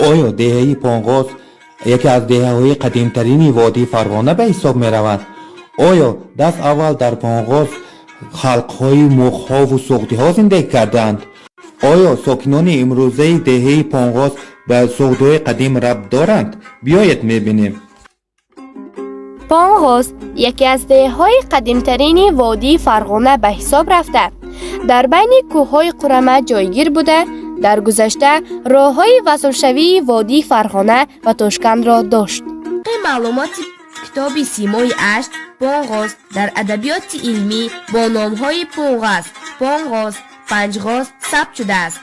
آیا دهه پونغوز یکی از دهه‌های قدیمترین وادی فرغانه به حساب می رود؟ آیا دست اول در پونغوز خلقهای مخها و سوختی ها زندگی کردند؟ آیا ساکنان امروزه دهه پونغوز به سوختهای قدیم ربط دارند؟ بیایید میبینیم. پونغوز یکی از دهه‌های قدیمترین وادی فرغانه به حساب رفته. در بین کوههای قرمه جایگیر بوده. در گذشته راه‌های وصولشوی وادی فرغانه و توشکند را داشت. معلومات کتاب سیمای اشت پونغوز در ادبیات علمی با نام‌های پونغاز، پونغوز، پنجغاز ثبت شده است.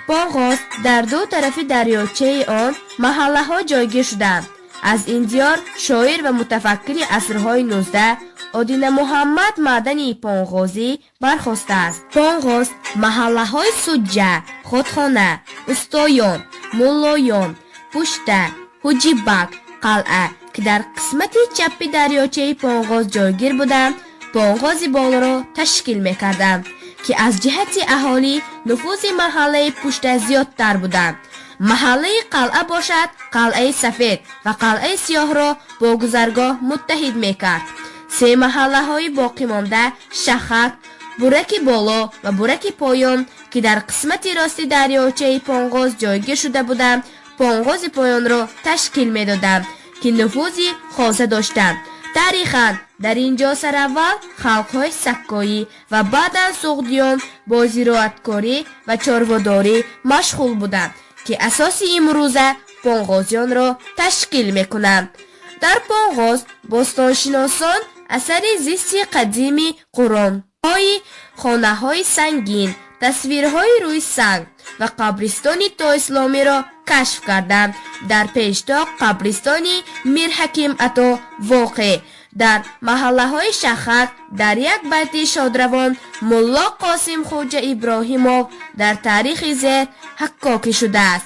پونغوز در دو طرف دریاچه آن محله‌ها جایگیر شدند. از این دیار شاعر و متفکر عصرهای 19 آدین محمد معدنی پونغوزی برخاسته است. پونغوز محله‌های سجه، خودخانه، استایان، مولایان، پشته، حجیبک، قلعه که در قسمت چپ دریاچه پونغوز جایگیر بودند، پونغوز بالا را تشکیل می‌کردند که از جهت اهالی نفوذ محله پشته زیادتر بودند. محله قلعه باشد قلعه سفید و قلعه سیاه را با گذرگاه متحد میکرد. سه محله های باقی مانده شخک، برک بالا و برک پایان که در قسمت راست دریاچه پونغوز جایگیر شده بودند، پونغوز پایان را تشکیل میدادند که نفوذی خاصه داشتند. تاریخاً در اینجا سر اول خلقهای سکایی و بعداً سوغدیان با زراعتکاری و چارواداری مشغول بودند که اساسی امروزه پونغوزیان را تشکیل میکنند. در پونغوز باستانشناسان اثر زیستی قدیمی قرآن های خانه های سنگین، تصویرهای روی سنگ و قبرستانی تا اسلامی را کشف کردند. در پیشتا قبرستانی میر حکیم عطا واقع در محله های شخک در یک بیت شادروان ملا قاسم خوجه ابراهیموف در تاریخ زیر حکاکی شده است.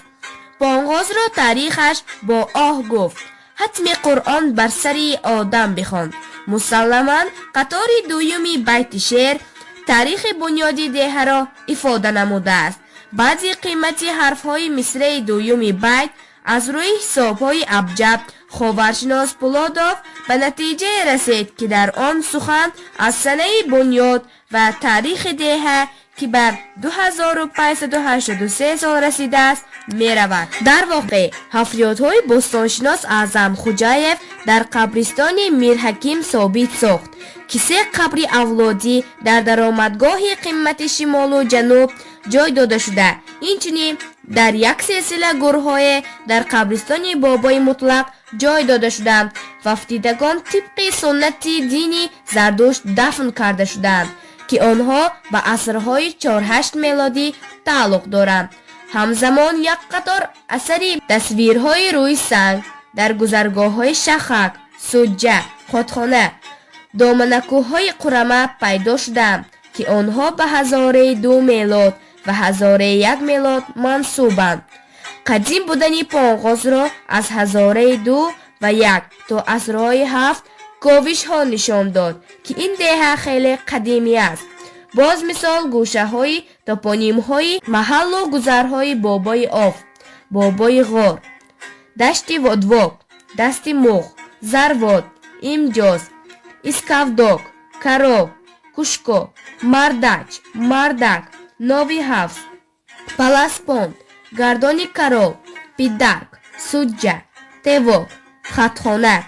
پونغوز را تاریخش با آه گفت. حتم قرآن بر سری آدم بخوان. مسلما قطار دویمی بیت شعر تاریخ بنیادی ده را افاده نموده است. بعضی قیمتی حرفهای مصرع دویمی بیت از روی حسابهای ابجد خاورشناس پولادوف به نتیجه رسید که در آن سخن از سنه بنیاد و تاریخ دهه که بر 2583 سال رسیده است می رود. در واقع حفریات‌های باستانشناس اعظم خوجایف در قبرستان میر حکیم ثابت ساخت که سه قبر اولادی در درآمدگاه قمت شمال و جنوب جای داده شده. اینچنین در یک سلسله گورهای در قبرستان بابای مطلق جای داده شدند. وفتیدگان طبق سنت دینی زردشت دفن کرده شدند که آنها به عصرهای 4-8 میلادی تعلق دارند. همزمان یک قطار اثری تصویرهای روی سنگ در گذرگاه‌های شخک، سجه، خودخانه، دامنکوه‌های قرمه پیدا شدند که آنها به 1002 میلاد و 1001 میلاد منسوبند. قدیم بودن پونغوز را از 1002 تا عصرهای 7 کاوش ها نشان داد که این دهه خیلی قدیمی است. باز مثال گوشه های توپونیم های محل و گذرهای بابای آف، بابای غار، دشت ودوک، دست مخ، زرواد، امجاز، اسکافدوک، کرو، کشکو، مردک، نوی حفظ، پلاسپوند، گردانی کرو، پیدرک، سجه، تیوک، خطخانه،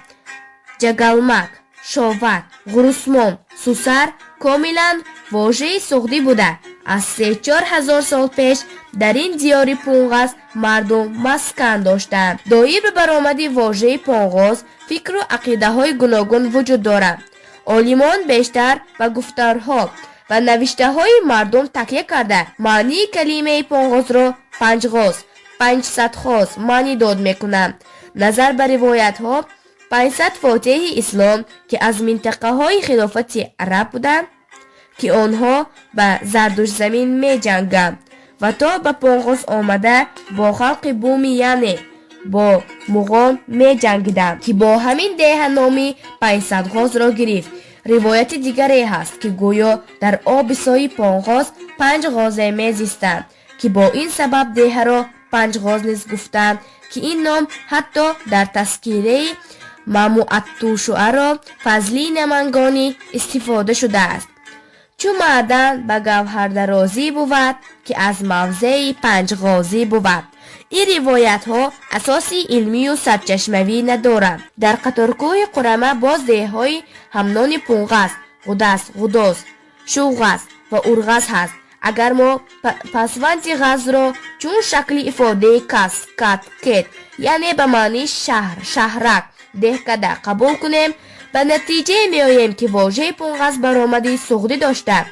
جگلمک، شوک، غرسمون، سوسر کاملا واژه سوختی بوده. از 3-4 هزار سال پیش در این دیار پونغوز مردم مسکن داشتند. دایی به برآمد واژه پونغوز فکر و عقیده های گوناگون وجود دارند. عالمان بیشتر به گفتارها و نوشته های مردم تکیه کرده معنی کلمه پونغوز را پنجغاز، 500 خاز معنی داد میکنند. نظر به روایت ها 500 فاتح اسلام که از منطقه های خلافت عرب بودند که آنها به زردوش زمین می جنگند و تا به پونغوز آمده با خلق بومی یعنی با مغان می جنگیدند که با همین ده نامی 500 غاز را گرفت. روایت دیگری هست که گویا در آب سای پونغوز 5 غازه می زیستند که با این سبب ده را پنجغاز نیز گفتند که این نام حتی در تذکیره مموعالشعراء فضلی نمنگانی استفاده شده است. چون معدن به گوهردرازی بود که از موضع پنجغازی بود. این روایت ها اساسی علمی و سرچشموی ندارند. در قطارکوه قرمه باز دههای همنان پونغاز، غداس، شوغاز و ارغاز هست. اگر ما پسوند غاز را چون شکل افاده کت یعنی به معنی شهرک دهکده قبول کنیم، به نتیجه می آییم که واژه پونغاز برآمدی سوغدی داشته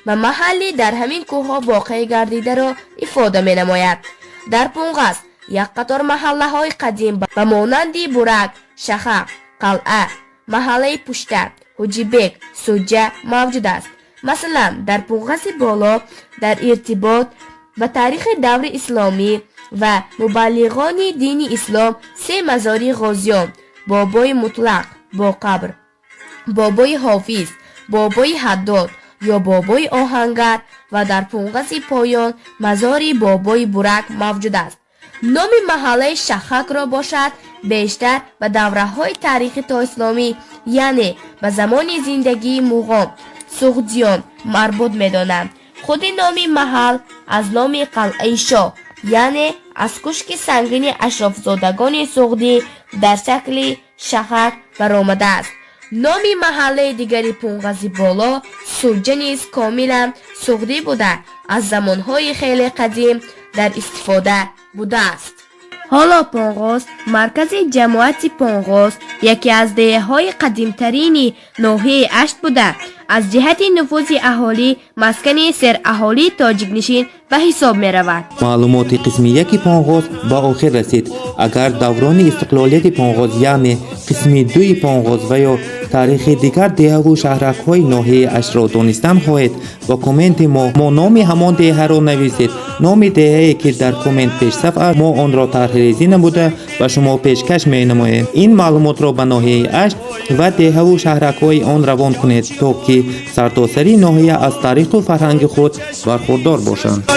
و محلی در همین کوه ها واقع گردیده را افاده می نماید. در پونغاز یک قطار محله های قدیم به مانندی برک، شخق، قلعه، محله پشته، حجیبک، سوجه موجود است. مثلا در پونغاز بالا در ارتباط با تاریخ دور اسلامی و مبلغان دین اسلام 3 مزار غازیان، بابای مطلق با قبر، بابای حافظ، بابای حداد یا بابای آهنگر و در پونغاز پایان مزار بابای برک موجود است. نام محله شخک را باشد بیشتر به دوره های تاریخ تا اسلامی یعنی به زمان زندگی مغان سوغدیان مربوط می دانند. خود نام محل از نام قلعه شاه یعنی از کشک سنگین اشرافزادگان سوغدی در شکل شخک برآمده است. نام محله دیگری پونغاز بالا سوجه نیز کاملا سوغدی بوده از زمانهای خیلی قدیم در استفاده بوده است. حالا پونغاز مرکز جماعت پونغاز یکی از دهه‌های قدیمترین ناحیه اشت بوده. از جهت نفوذ اهالی مسکن سر اهالی تاجیک نشین به حساب می رود. معلومات قسم 1 پونغاز با آخر رسید. اگر دوران استقلالیت پونغاز یعنی قسم 2 پونغاز و یا تاریخ دیگر دهه و شهرک های ناحیه اش را دانستن خواهید با کامنت ما نام همان دهه را نویسید. نام دهه‌ای که در کامنت پیش صفحه ما آن را طرح‌ریزی نموده و شما پیشکش می نماییم. این معلومات را به ناحیه اش و دهه و شهرک های آن روان کنید تا که سرتاسری ناحیه از تاریخ و فرهنگ خود برخوردار باشند.